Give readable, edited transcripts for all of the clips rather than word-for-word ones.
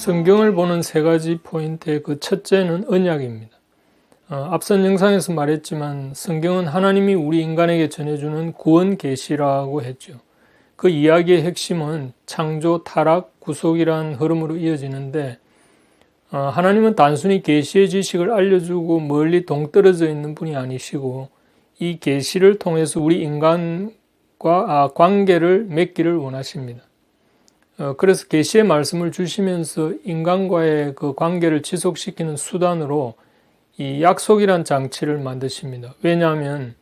성경을 보는 세 가지 포인트의 그 첫째는 언약입니다. 앞선 영상에서 말했지만 성경은 하나님이 우리 인간에게 전해주는 구원 계시라고 했죠. 그 이야기의 핵심은 창조, 타락, 구속이라는 흐름으로 이어지는데 하나님은 단순히 계시의 지식을 알려주고 멀리 동떨어져 있는 분이 아니시고 이 계시를 통해서 우리 인간과 관계를 맺기를 원하십니다. 그래서 계시의 말씀을 주시면서 인간과의 그 관계를 지속시키는 수단으로 이 약속이란 장치를 만드십니다. 왜냐하면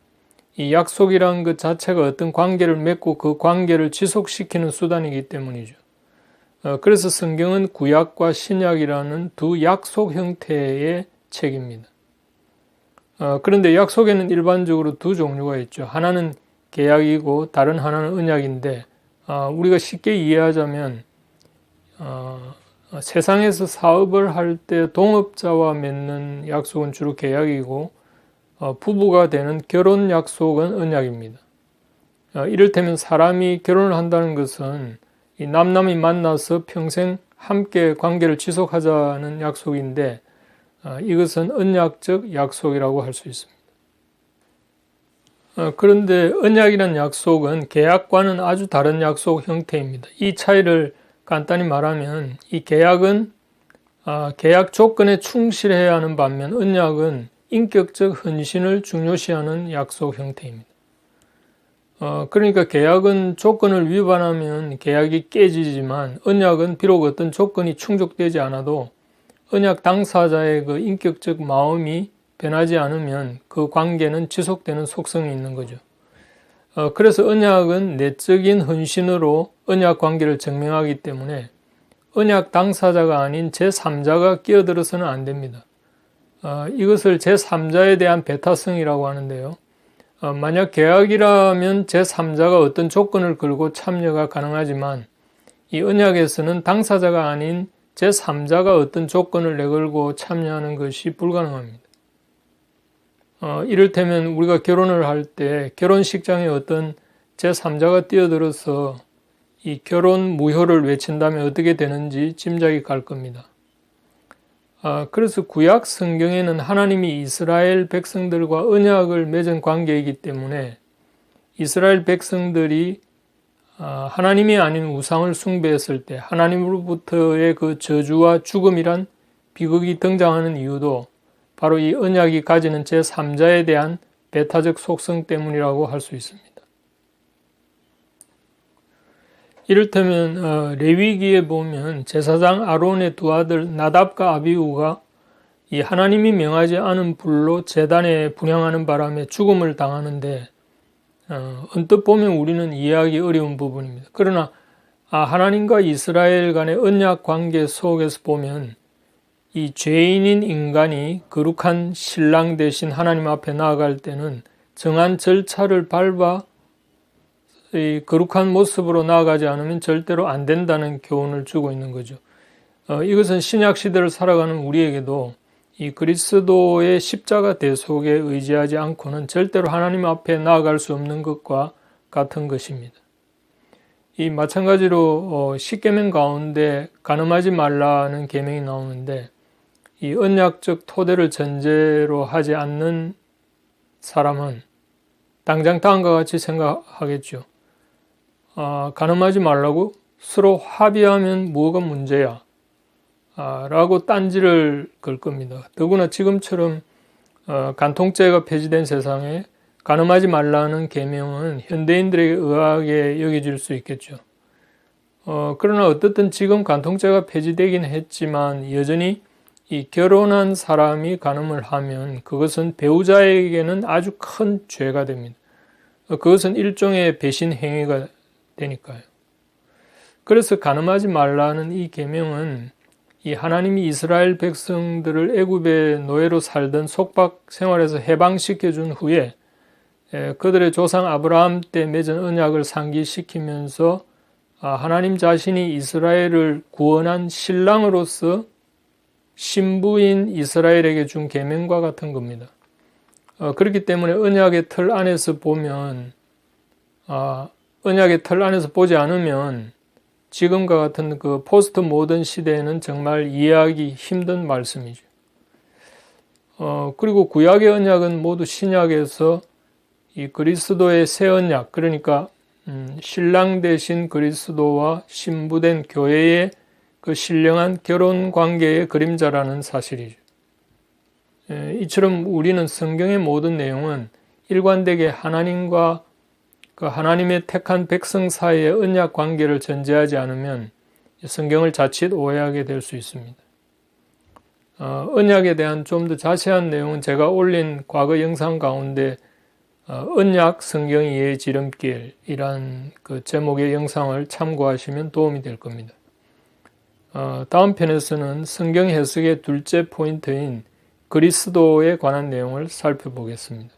이 약속이란 것 자체가 어떤 관계를 맺고 그 관계를 지속시키는 수단이기 때문이죠. 그래서 성경은 구약과 신약이라는 두 약속 형태의 책입니다. 그런데 약속에는 일반적으로 두 종류가 있죠. 하나는 계약이고 다른 하나는 언약인데 우리가 쉽게 이해하자면 세상에서 사업을 할 때 동업자와 맺는 약속은 주로 계약이고 부부가 되는 결혼 약속은 언약입니다. 이를테면 사람이 결혼을 한다는 것은 이 남남이 만나서 평생 함께 관계를 지속하자는 약속인데 이것은 언약적 약속이라고 할 수 있습니다. 그런데 언약이라는 약속은 계약과는 아주 다른 약속 형태입니다. 이 차이를 간단히 말하면 이 계약은 계약 조건에 충실해야 하는 반면 언약은 인격적 헌신을 중요시하는 약속 형태입니다. 그러니까 계약은 조건을 위반하면 계약이 깨지지만 언약은 비록 어떤 조건이 충족되지 않아도 언약 당사자의 그 인격적 마음이 변하지 않으면 그 관계는 지속되는 속성이 있는 거죠. 그래서 언약은 내적인 헌신으로 언약 관계를 증명하기 때문에 언약 당사자가 아닌 제3자가 끼어들어서는 안 됩니다. 이것을 제3자에 대한 배타성이라고 하는데요. 만약 계약이라면 제3자가 어떤 조건을 걸고 참여가 가능하지만 이 언약에서는 당사자가 아닌 제3자가 어떤 조건을 내걸고 참여하는 것이 불가능합니다. 이를테면 우리가 결혼을 할 때 결혼식장에 어떤 제3자가 뛰어들어서 이 결혼 무효를 외친다면 어떻게 되는지 짐작이 갈 겁니다. 그래서 구약 성경에는 하나님이 이스라엘 백성들과 언약을 맺은 관계이기 때문에 이스라엘 백성들이 하나님이 아닌 우상을 숭배했을 때 하나님으로부터의 그 저주와 죽음이란 비극이 등장하는 이유도 바로 이 언약이 가지는 제3자에 대한 배타적 속성 때문이라고 할 수 있습니다. 이를테면 레위기에 보면 제사장 아론의 두 아들 나답과 아비후가 이 하나님이 명하지 않은 불로 제단에 분향하는 바람에 죽음을 당하는데 언뜻 보면 우리는 이해하기 어려운 부분입니다. 그러나 하나님과 이스라엘 간의 언약 관계 속에서 보면 이 죄인인 인간이 거룩한 신랑 대신 하나님 앞에 나아갈 때는 정한 절차를 밟아 이 거룩한 모습으로 나아가지 않으면 절대로 안 된다는 교훈을 주고 있는 거죠. 이것은 신약 시대를 살아가는 우리에게도 이 그리스도의 십자가 대속에 의지하지 않고는 절대로 하나님 앞에 나아갈 수 없는 것과 같은 것입니다. 이 마찬가지로 십계명 가운데 간음하지 말라는 계명이 나오는데 이 언약적 토대를 전제로 하지 않는 사람은 당장 다음과 같이 생각하겠죠. 간음하지 말라고? 서로 합의하면 뭐가 문제야? 라고 딴지를 걸 겁니다. 더구나 지금처럼 간통죄가 폐지된 세상에 간음하지 말라는 계명은 현대인들에게 의아하게 여겨질 수 있겠죠. 그러나 어떻든 지금 간통죄가 폐지되긴 했지만 여전히 이 결혼한 사람이 간음을 하면 그것은 배우자에게는 아주 큰 죄가 됩니다. 그것은 일종의 배신 행위가 되니까요. 그래서 간음하지 말라는 이 계명은 이 하나님이 이스라엘 백성들을 애굽의 노예로 살던 속박 생활에서 해방시켜 준 후에 그들의 조상 아브라함 때 맺은 언약을 상기시키면서 하나님 자신이 이스라엘을 구원한 신랑으로서 신부인 이스라엘에게 준 계명과 같은 겁니다. 그렇기 때문에 언약의 틀 안에서 보면 언약의 틀 안에서 보지 않으면 지금과 같은 그 포스트 모던 시대에는 정말 이해하기 힘든 말씀이죠. 그리고 구약의 언약은 모두 신약에서 이 그리스도의 새 언약, 그러니까 신랑 대신 그리스도와 신부된 교회의 그 신령한 결혼 관계의 그림자라는 사실이죠. 이처럼 우리는 성경의 모든 내용은 일관되게 하나님과 그 하나님의 택한 백성 사이의 언약 관계를 전제하지 않으면 성경을 자칫 오해하게 될 수 있습니다. 언약에 대한 좀 더 자세한 내용은 제가 올린 과거 영상 가운데 언약 성경 이해의 지름길이란 그 제목의 영상을 참고하시면 도움이 될 겁니다. 다음 편에서는 성경 해석의 둘째 포인트인 그리스도에 관한 내용을 살펴보겠습니다.